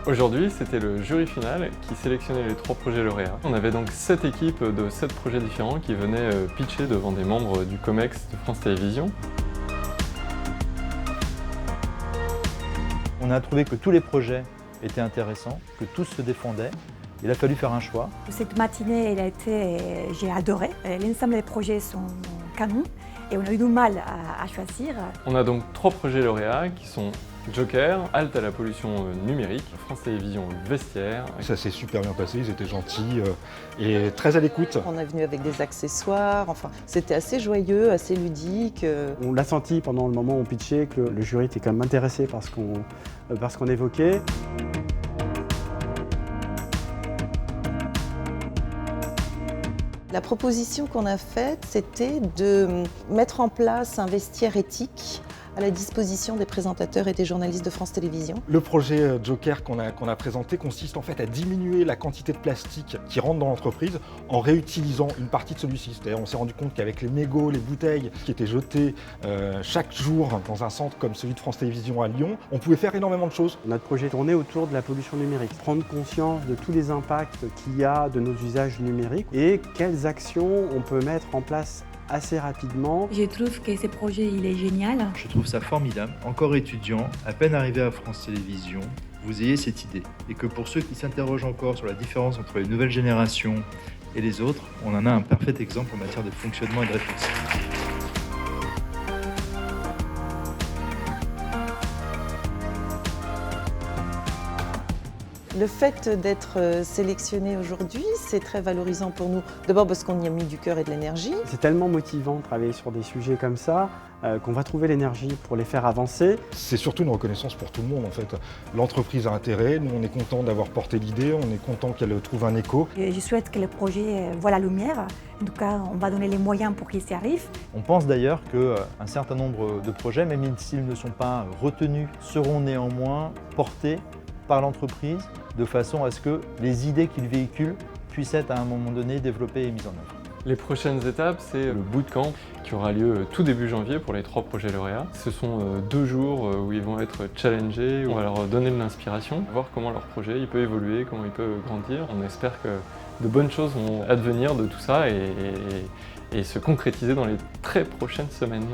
Aujourd'hui, c'était le jury final qui sélectionnait les 3 projets lauréats. On avait donc 7 équipes de 7 projets différents qui venaient pitcher devant des membres du COMEX de France Télévisions. On a trouvé que tous les projets étaient intéressants, que tous se défendaient. Il a fallu faire un choix. Cette matinée, j'ai adoré. L'ensemble des projets sont canons et on a eu du mal à choisir. On a donc 3 projets lauréats qui sont Joker, Halte à la pollution numérique, France Télévisions Vestiaire. Ça s'est super bien passé, ils étaient gentils et très à l'écoute. On est venu avec des accessoires, enfin c'était assez joyeux, assez ludique. On l'a senti pendant le moment où on pitchait que le jury était quand même intéressé par ce qu'on évoquait. La proposition qu'on a faite, c'était de mettre en place un vestiaire éthique à la disposition des présentateurs et des journalistes de France Télévisions. Le projet Joker qu'on a présenté consiste en fait à diminuer la quantité de plastique qui rentre dans l'entreprise en réutilisant une partie de celui-ci. C'est-à-dire on s'est rendu compte qu'avec les mégots, les bouteilles qui étaient jetées chaque jour dans un centre comme celui de France Télévisions à Lyon, on pouvait faire énormément de choses. Notre projet tournait autour de la pollution numérique, prendre conscience de tous les impacts qu'il y a de nos usages numériques et quelles actions on peut mettre en place assez rapidement. Je trouve que ce projet il est génial. Je trouve ça formidable. Encore étudiant, à peine arrivé à France Télévisions, vous ayez cette idée. Et que pour ceux qui s'interrogent encore sur la différence entre les nouvelles générations et les autres, on en a un parfait exemple en matière de fonctionnement et de réflexion. Le fait d'être sélectionné aujourd'hui, c'est très valorisant pour nous. D'abord parce qu'on y a mis du cœur et de l'énergie. C'est tellement motivant de travailler sur des sujets comme ça qu'on va trouver l'énergie pour les faire avancer. C'est surtout une reconnaissance pour tout le monde en fait. L'entreprise a intérêt, nous on est content d'avoir porté l'idée, on est content qu'elle trouve un écho. Je souhaite que le projet voit la lumière. En tout cas, on va donner les moyens pour qu'il s'y arrive. On pense d'ailleurs qu'un certain nombre de projets, même s'ils ne sont pas retenus, seront néanmoins portés par l'entreprise de façon à ce que les idées qu'ils véhiculent puissent être à un moment donné développées et mises en œuvre. Les prochaines étapes, c'est le bootcamp qui aura lieu tout début janvier pour les 3 projets lauréats. Ce sont 2 jours où ils vont être challengés, ou alors donner de l'inspiration, voir comment leur projet il peut évoluer, comment il peut grandir. On espère que de bonnes choses vont advenir de tout ça et se concrétiser dans les très prochaines semaines.